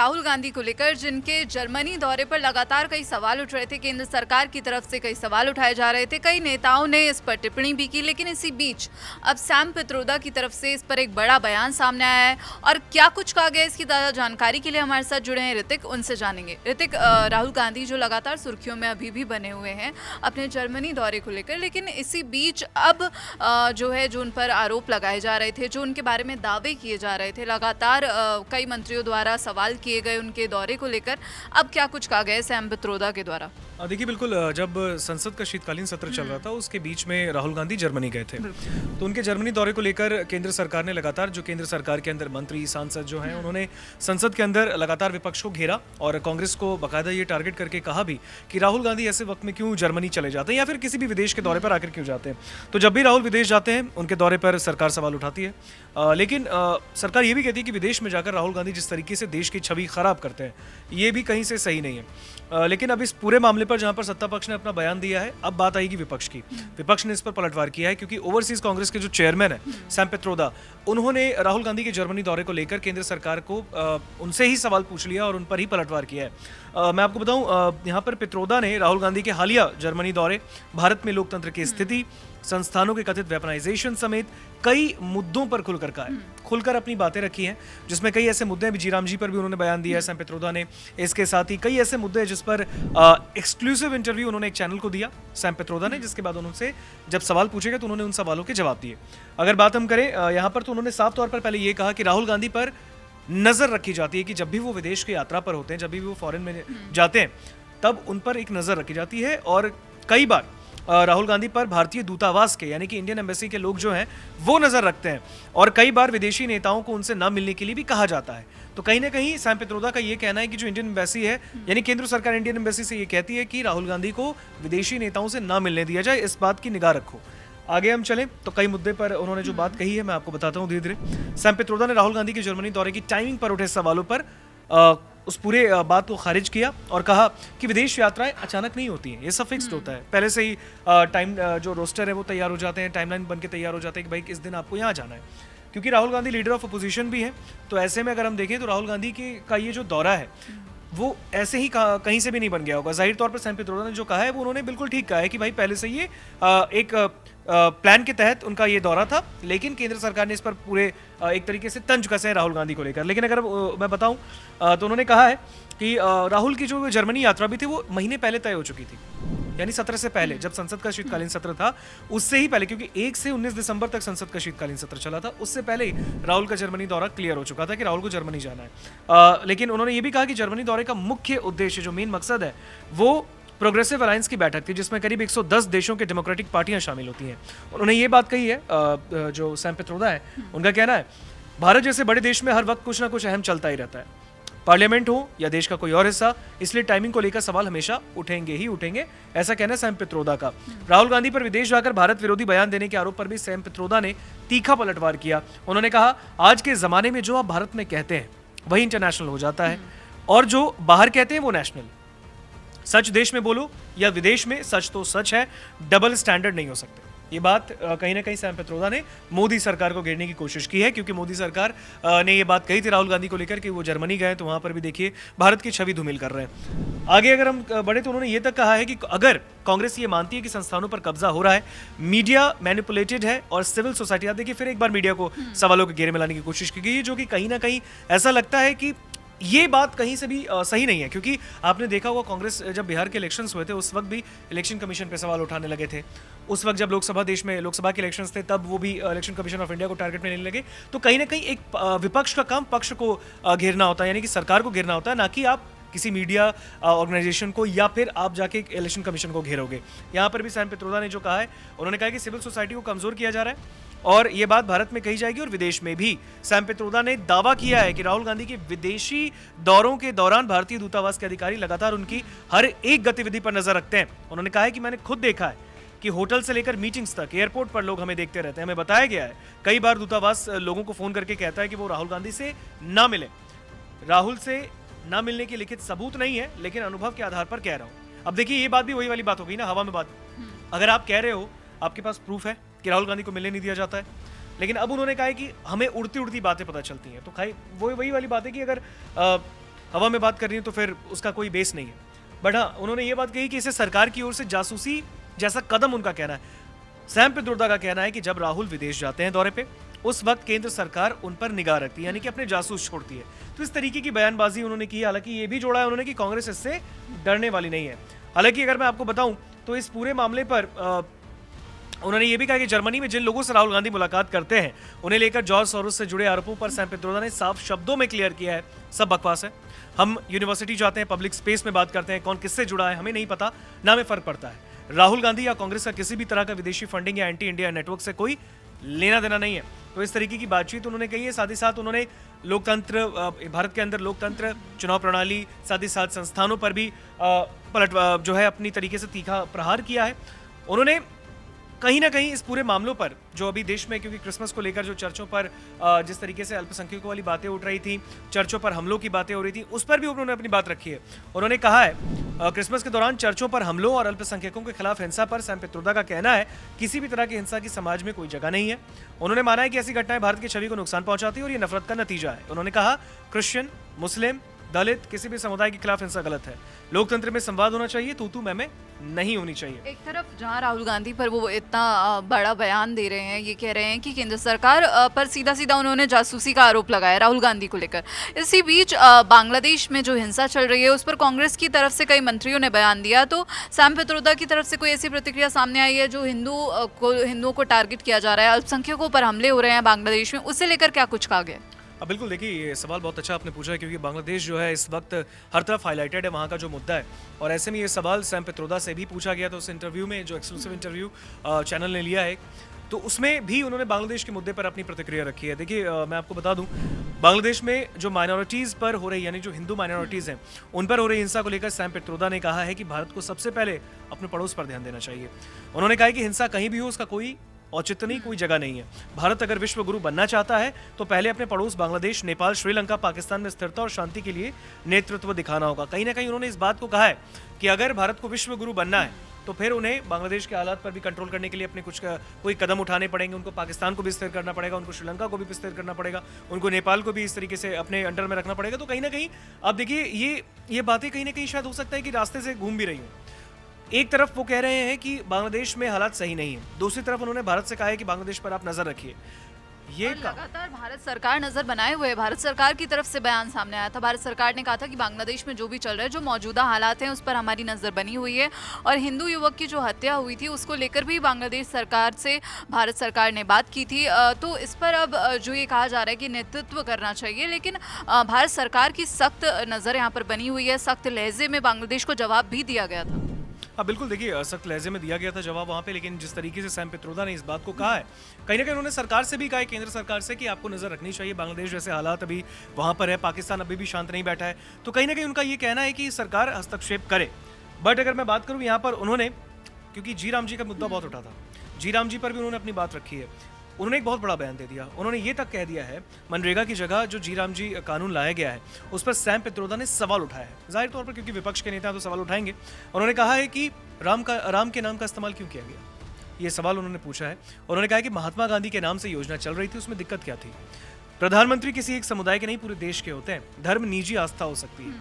राहुल गांधी को लेकर, जिनके जर्मनी दौरे पर लगातार कई सवाल उठ रहे थे। केंद्र सरकार की तरफ से कई सवाल उठाए जा रहे थे, कई नेताओं ने इस पर टिप्पणी भी की, लेकिन इसी बीच अब सैम पित्रोदा की तरफ से इस पर एक बड़ा बयान सामने आया है। और क्या कुछ कहा गया, इसकी ज़्यादा जानकारी के लिए हमारे साथ जुड़े हैं ऋतिक, उनसे जानेंगे। ऋतिक, राहुल गांधी जो लगातार सुर्खियों में अभी भी बने हुए हैं अपने जर्मनी दौरे को लेकर, लेकिन इसी बीच अब जो है, जो उन पर आरोप लगाए जा रहे थे, जो उनके बारे में दावे किए जा रहे थे, लगातार कई मंत्रियों द्वारा सवाल किए गए उनके दौरे को लेकर, अब क्या कुछ कहा गया है सैम पित्रोदा के द्वारा? देखिए, बिल्कुल जब संसद का शीतकालीन सत्र चल रहा था, उसके बीच में राहुल गांधी जर्मनी गए थे। तो उनके जर्मनी दौरे को लेकर केंद्र सरकार ने लगातार, जो केंद्र सरकार के अंदर मंत्री सांसद जो हैं, उन्होंने संसद के अंदर लगातार विपक्ष को घेरा और कांग्रेस को बाकायदा ये टारगेट करके कहा भी कि राहुल गांधी ऐसे वक्त में क्यों जर्मनी चले जाते हैं या फिर किसी भी विदेश के दौरे पर आकर क्यों जाते हैं। तो जब भी राहुल विदेश जाते हैं, उनके दौरे पर सरकार सवाल उठाती है, लेकिन सरकार ये भी कहती है कि विदेश में जाकर राहुल गांधी जिस तरीके से देश की छवि खराब करते हैं, ये भी कहीं से सही नहीं है। लेकिन अब इस पूरे मामले पर जहां पर सत्ता पक्ष ने अपना बयान दिया है, अब बात आएगी विपक्ष की। विपक्ष ने इस पर पलटवार किया है, क्योंकि ओवरसीज कांग्रेस के जो चेयरमैन है सैम पित्रोदा, उन्होंने राहुल गांधी के जर्मनी दौरे को लेकर केंद्र सरकार को उनसे ही सवाल पूछ लिया और उन पर ही पलटवार किया है। मैं आपको बताऊं, यहाँ पर पित्रोदा ने राहुल गांधी के हालिया जर्मनी दौरे, भारत में लोकतंत्र की स्थिति, संस्थानों के कथित वेपनाइजेशन समेत कई मुद्दों पर खुलकर अपनी बातें रखी हैं, जिसमें कई ऐसे मुद्दे हैं, जीराम जी पर भी उन्होंने बयान दिया है सैम पित्रोदा ने। इसके साथ ही कई ऐसे मुद्दे हैं जिस पर एक्सक्लूसिव इंटरव्यू उन्होंने एक चैनल को दिया सैम पित्रोदा ने, जिसके बाद उनसे जब सवाल पूछे गए तो उन्होंने उन सवालों के जवाब दिए। अगर बात हम करें यहाँ पर, तो उन्होंने साफ तौर पर पहले ये कहा कि राहुल गांधी पर नजर रखी जाती है कि जब भी वो विदेश की यात्रा पर होते हैं, जब भी वो फॉरेन में जाते हैं, तब उन पर एक नजर रखी जाती है। और कई बार राहुल गांधी पर भारतीय दूतावास के, यानी कि इंडियन एम्बेसी के लोग जो हैं, वो नजर रखते हैं और कई बार विदेशी नेताओं को उनसे न मिलने के लिए भी कहा जाता है। तो कहीं ना कहीं सैम पित्रोदा का ये कहना है कि जो इंडियन एम्बेसी है, यानी केंद्र सरकार इंडियन एम्बेसी से ये कहती है कि राहुल गांधी को विदेशी नेताओं से न मिलने दिया जाए, इस बात की निगाह रखो। आगे हम चलें तो कई मुद्दे पर उन्होंने जो बात कही है, मैं आपको बताता हूँ धीरे धीरे। सैम पित्रोदा ने राहुल गांधी के जर्मनी दौरे की टाइमिंग पर उठे सवालों पर उस पूरे बात को खारिज किया और कहा कि विदेश यात्राएं अचानक नहीं होती हैं, ये सब फिक्स्ड होता है, पहले से ही टाइम जो रोस्टर है वो तैयार हो जाते हैं, टाइमलाइन बन के तैयार हो जाते हैं कि भाई किस दिन आपको यहाँ जाना है। क्योंकि Rahul Gandhi leader of opposition भी हैं, तो ऐसे में अगर हम देखें तो राहुल गांधी का ये जो दौरा है वो ऐसे ही कहीं से भी नहीं बन गया होगा। जाहिर तौर पर सैम पित्रोदा ने जो कहा है वो उन्होंने बिल्कुल ठीक कहा है कि भाई पहले से ये एक प्लान के तहत उनका ये दौरा था, लेकिन केंद्र सरकार ने इस पर पूरे एक तरीके से तंज कसे हैं राहुल गांधी को लेकर। लेकिन अगर मैं बताऊं तो उन्होंने कहा है कि राहुल की जो जर्मनी यात्रा भी थी वो महीने पहले तय हो चुकी थी, यानी सत्र से पहले, जब संसद का शीतकालीन सत्र था उससे ही पहले, क्योंकि 1 से 19 दिसंबर तक संसद का शीतकालीन सत्र चला था, उससे पहले ही राहुल का जर्मनी दौरा क्लियर हो चुका था कि राहुल को जर्मनी जाना है। लेकिन उन्होंने ये भी कहा कि जर्मनी दौरे का मुख्य उद्देश्य, जो मेन मकसद है, वो प्रोग्रेसिव अलायंस की बैठक थी, जिसमें करीब 110 देशों के डेमोक्रेटिक पार्टियां शामिल होती हैं। उन्होंने ये बात कही है, जो सैम पित्रोदा है उनका कहना है, भारत जैसे बड़े देश में हर वक्त कुछ ना कुछ अहम चलता ही रहता है, पार्लियामेंट हो या देश का कोई और हिस्सा, इसलिए टाइमिंग को लेकर सवाल हमेशा उठेंगे ही उठेंगे, ऐसा कहना है सैम पित्रोदा का। राहुल गांधी पर विदेश जाकर भारत विरोधी बयान देने के आरोप पर भी सैम पित्रोदा ने तीखा पलटवार किया। उन्होंने कहा, आज के जमाने में जो आप भारत में कहते हैं वही इंटरनेशनल हो जाता है और जो बाहर कहते हैं वो नेशनल। सच देश में बोलो या विदेश में, सच तो सच है, डबल स्टैंडर्ड नहीं हो सकते। ये बात कहीं ना कहीं सैम पित्रोदा ने मोदी सरकार को घेरने की कोशिश की है, क्योंकि मोदी सरकार ने ये बात कही थी राहुल गांधी को लेकर कि वो जर्मनी गए तो वहां पर भी देखिए भारत की छवि धूमिल कर रहे हैं। आगे अगर हम बढ़े तो उन्होंने ये तक कहा है कि अगर कांग्रेस ये मानती है कि संस्थानों पर कब्जा हो रहा है, मीडिया मैनिपुलेटेड है और सिविल सोसाइटी, आप देखिए फिर एक बार मीडिया को सवालों के घेरे में लाने की कोशिश की गई है, जो कि कहीं ना कहीं ऐसा लगता है कि ये बात कहीं से भी सही नहीं है। क्योंकि आपने देखा होगा, कांग्रेस जब बिहार के इलेक्शंस हुए थे उस वक्त भी इलेक्शन कमीशन पे सवाल उठाने लगे थे। उस वक्त जब देश में लोकसभा के इलेक्शंस थे, तब वो भी इलेक्शन कमीशन ऑफ इंडिया को टारगेट में लेने लगे। तो कहीं ना कहीं एक विपक्ष का काम पक्ष को घेरना होता है, यानी कि सरकार को घेरना होता है, ना कि आप किसी मीडिया ऑर्गेनाइजेशन को या फिर आप जाके इलेक्शन कमीशन को घेरोगे। यहाँ पर भी सैम पित्रोदा ने जो कहा है, उन्होंने कहा कि सिविल सोसाइटी को कमजोर किया जा रहा है और ये बात भारत में कही जाएगी और विदेश में भी। सैम पित्रोदा ने दावा किया है कि राहुल गांधी के विदेशी दौरों के दौरान भारतीय दूतावास के अधिकारी लगातार उनकी हर एक गतिविधि पर नजर रखते हैं। उन्होंने कहा है कि मैंने खुद देखा है कि होटल से लेकर मीटिंग्स तक एयरपोर्ट पर लोग हमें देखते रहते हैं। हमें बताया गया है कई बार दूतावास लोगों को फोन करके कहता है कि वो राहुल गांधी से ना मिले। राहुल से ना मिलने की लिखित सबूत नहीं है, लेकिन अनुभव के आधार पर कह रहा हूं। अब देखिए, ये बात भी वही वाली बात हो गई ना, हवा में बात। अगर आप कह रहे हो, आपके पास प्रूफ है कि राहुल गांधी को मिलने नहीं दिया जाता है, लेकिन अब उन्होंने कहा है कि हमें उड़ती उड़ती बातें पता चलती हैं, तो वो वही वाली बात है कि अगर हवा में बात कर रही हैं तो फिर उसका कोई बेस नहीं है। बट हाँ, उन्होंने ये बात कही कि इसे सरकार की ओर से जासूसी जैसा कदम उनका कहना है। सैम पित्रोदा का कहना है कि जब राहुल विदेश जाते हैं दौरे पे, उस वक्त केंद्र सरकार उन पर निगाह रखती है, यानी कि अपने जासूस छोड़ती है। तो इस तरीके की बयानबाजी उन्होंने की। हालांकि ये भी जोड़ा है उन्होंने कि कांग्रेस इससे डरने वाली नहीं है। हालांकि अगर मैं आपको बताऊं तो इस पूरे मामले पर उन्होंने ये भी कहा कि जर्मनी में जिन लोगों से राहुल गांधी मुलाकात करते हैं उन्हें लेकर जॉर्ज सोरोस से जुड़े आरोपों पर सैम पित्रोदा ने साफ शब्दों में क्लियर किया है, सब बकवास है। हम यूनिवर्सिटी जाते हैं, पब्लिक स्पेस में बात करते हैं, कौन किससे जुड़ा है हमें नहीं पता, ना हमें फर्क पड़ता है। राहुल गांधी या कांग्रेस का किसी भी तरह का विदेशी फंडिंग या एंटी इंडिया नेटवर्क से कोई लेना देना नहीं है। तो इस तरीके की बातचीत उन्होंने कही है। साथ ही साथ उन्होंने लोकतंत्र, भारत के अंदर लोकतंत्र, चुनाव प्रणाली, साथ ही साथ संस्थानों पर भी पलट जो है अपनी तरीके से तीखा प्रहार किया है। उन्होंने कहीं ना कहीं इस पूरे मामलों पर जो अभी देश में, क्योंकि क्रिसमस को लेकर जो चर्चों पर जिस तरीके से अल्पसंख्यकों वाली बातें उठ रही थी, चर्चों पर हमलों की बातें हो रही थी, उस पर भी उन्होंने अपनी बात रखी है। उन्होंने कहा है क्रिसमस के दौरान चर्चों पर हमलों और अल्पसंख्यकों के खिलाफ हिंसा पर सैम पित्रोदा का कहना है किसी भी तरह की हिंसा की समाज में कोई जगह नहीं है। उन्होंने माना है कि ऐसी घटनाएं भारत की छवि को नुकसान पहुंचाती है और ये नफरत का नतीजा है। उन्होंने कहा क्रिश्चियन, मुस्लिम, दलित, किसी भी समुदाय के खिलाफ हिंसा गलत है। लोकतंत्र में संवाद होना चाहिए, तू मैं नहीं होनी चाहिए। एक तरफ जहां राहुल गांधी पर वो इतना बड़ा बयान दे रहे हैं, ये कह रहे हैं कि केंद्र सरकार पर सीधा सीधा उन्होंने जासूसी का आरोप लगाया राहुल गांधी को लेकर। इसी बीच बांग्लादेश में जो हिंसा चल रही है उस पर कांग्रेस की तरफ से कई मंत्रियों ने बयान दिया। तो सैम पित्रोदा की तरफ से कोई ऐसी प्रतिक्रिया सामने आई है जो हिंदुओं को टारगेट किया जा रहा है, अल्पसंख्यकों पर हमले हो रहे हैं बांग्लादेश में, उसे लेकर क्या कुछ कहा गया? बिल्कुल, देखिए ये सवाल बहुत अच्छा आपने पूछा है, क्योंकि बांग्लादेश जो है इस वक्त हर तरफ हाईलाइटेड है वहाँ का जो मुद्दा है। और ऐसे में ये सवाल सैम पित्रोदा से भी पूछा गया था उस इंटरव्यू में, जो एक्सक्लूसिव इंटरव्यू चैनल ने लिया है, तो उसमें भी उन्होंने बांग्लादेश के मुद्दे पर अपनी प्रतिक्रिया रखी है। देखिए मैं आपको बता दूं, बांग्लादेश में जो माइनॉरिटीज़ पर हो रही, यानी जो हिंदू माइनॉरिटीज़ हैं उन पर हो रही हिंसा को लेकर सैम पित्रोदा ने कहा है कि भारत को सबसे पहले अपने पड़ोस पर ध्यान देना चाहिए। उन्होंने कहा कि हिंसा कहीं भी हो उसका कोई औचित्य नहीं, कोई जगह नहीं है। भारत अगर विश्व गुरु बनना चाहता है तो पहले अपने पड़ोस बांग्लादेश, नेपाल, श्रीलंका, पाकिस्तान में स्थिरता और शांति के लिए नेतृत्व दिखाना होगा। कहीं ना कहीं उन्होंने इस बात को कहा है कि अगर भारत को विश्व गुरु बनना है तो फिर उन्हें बांग्लादेश के हालात पर भी कंट्रोल करने के लिए अपने कोई कदम उठाने पड़ेंगे। उनको पाकिस्तान को भी स्थिर करना पड़ेगा, उनको श्रीलंका को भी स्थिर करना पड़ेगा, उनको नेपाल को भी इस तरीके से अपने अंडर में रखना पड़ेगा। तो कहीं ना कहीं आप देखिए ये बातें कहीं ना कहीं शायद हो सकता है कि रास्ते से घूम भी रही हूँ। एक तरफ वो कह रहे हैं कि बांग्लादेश में हालात सही नहीं है, दूसरी तरफ उन्होंने भारत से कहा है कि बांग्लादेश पर आप नजर रखिए। ये लगातार भारत सरकार नजर बनाए हुए है। भारत सरकार की तरफ से बयान सामने आया था। भारत सरकार ने कहा था कि बांग्लादेश में जो भी चल रहा है, जो मौजूदा हालात हैं, उस पर हमारी नजर बनी हुई है। और हिंदू युवक की जो हत्या हुई थी उसको लेकर भी बांग्लादेश सरकार से भारत सरकार ने बात की थी। तो इस पर अब जो ये कहा जा रहा है कि नेतृत्व करना चाहिए, लेकिन भारत सरकार की सख्त नज़र यहाँ पर बनी हुई है। सख्त लहजे में बांग्लादेश को जवाब भी दिया गया था। हाँ बिल्कुल, देखिए सख्त लहजे में दिया गया था जवाब वहाँ पे, लेकिन जिस तरीके से सैम पित्रोदा ने इस बात को कहा है, कहीं ना कहीं उन्होंने सरकार से भी कहा है, केंद्र सरकार से, कि आपको नज़र रखनी चाहिए। बांग्लादेश जैसे हालात अभी वहाँ पर है, पाकिस्तान अभी भी शांत नहीं बैठा है, तो कहीं ना कहीं उनका ये कहना है कि सरकार हस्तक्षेप करे। बट अगर मैं बात करूँ यहाँ पर, उन्होंने, क्योंकि जी राम जी का मुद्दा बहुत उठा था, जी राम जी पर भी उन्होंने अपनी बात रखी है। उन्होंने एक बहुत बड़ा बयान दे दिया। उन्होंने ये तक कह दिया है मनरेगा की जगह जो जी राम जी कानून लाया गया है उस पर सैम पित्रोदा ने सवाल उठाया है। जाहिर तौर पर क्योंकि विपक्ष के नेता तो सवाल उठाएंगे। उन्होंने कहा है कि राम के नाम का इस्तेमाल क्यों किया गया, ये सवाल उन्होंने पूछा है। उन्होंने कहा कि महात्मा गांधी के नाम से योजना चल रही थी, उसमें दिक्कत क्या थी। प्रधानमंत्री किसी एक समुदाय के नहीं, पूरे देश के होते हैं। धर्म निजी आस्था हो सकती है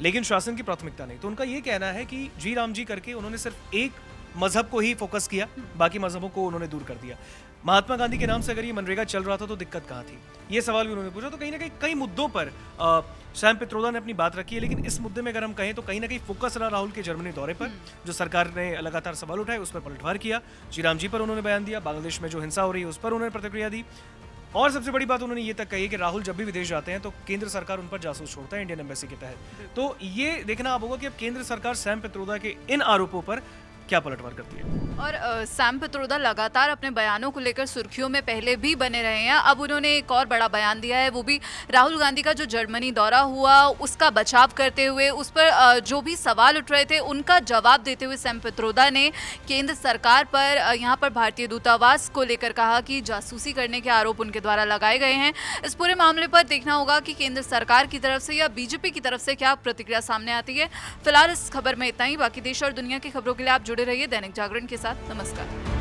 लेकिन शासन की प्राथमिकता नहीं। तो उनका ये कहना है कि जी राम जी करके उन्होंने सिर्फ एक मजहब को ही फोकस किया, बाकी मजहबों को उन्होंने दूर कर दिया। महात्मा गांधी के नाम से अगर ये मनरेगा चल रहा था तो दिक्कत कहाँ थी, ये सवाल भी उन्होंने पूछा। तो कहीं ना कहीं कई मुद्दों पर सैम पित्रोदा ने अपनी बात रखी है, लेकिन इस मुद्दे में अगर हम कहें तो कहीं ना कहीं फोकस रहा राहुल के जर्मनी दौरे पर, जो सरकार ने लगातार सवाल उठाए उस पर पलटवार किया। जी राम जी पर उन्होंने बयान दिया, बांग्लादेश में जो हिंसा हो रही है उस पर उन्होंने प्रतिक्रिया दी, और सबसे बड़ी बात उन्होंने ये तक कही है कि राहुल जब भी विदेश जाते हैं तो केंद्र सरकार उन पर जासूस छोड़ता है इंडियन एम्बेसी के तहत। तो ये देखना आप होगा कि अब केंद्र सरकार सैम पित्रोदा के इन आरोपों पर क्या पलटवार करती है। और सैम पित्रोदा लगातार अपने बयानों को लेकर सुर्खियों में पहले भी बने रहे हैं। अब उन्होंने एक और बड़ा बयान दिया है, वो भी राहुल गांधी का जो जर्मनी दौरा हुआ उसका बचाव करते हुए, उस पर जो भी सवाल उठ रहे थे उनका जवाब देते हुए सैम पित्रोदा ने केंद्र सरकार पर, यहाँ पर भारतीय दूतावास को लेकर कहा कि जासूसी करने के आरोप उनके द्वारा लगाए गए हैं। इस पूरे मामले पर देखना होगा कि केंद्र सरकार की तरफ से या बीजेपी की तरफ से क्या प्रतिक्रिया सामने आती है। फिलहाल इस खबर में इतना ही। बाकी देश और दुनिया की खबरों के लिए आप जुड़े रहिए दैनिक जागरण के साथ। नमस्कार।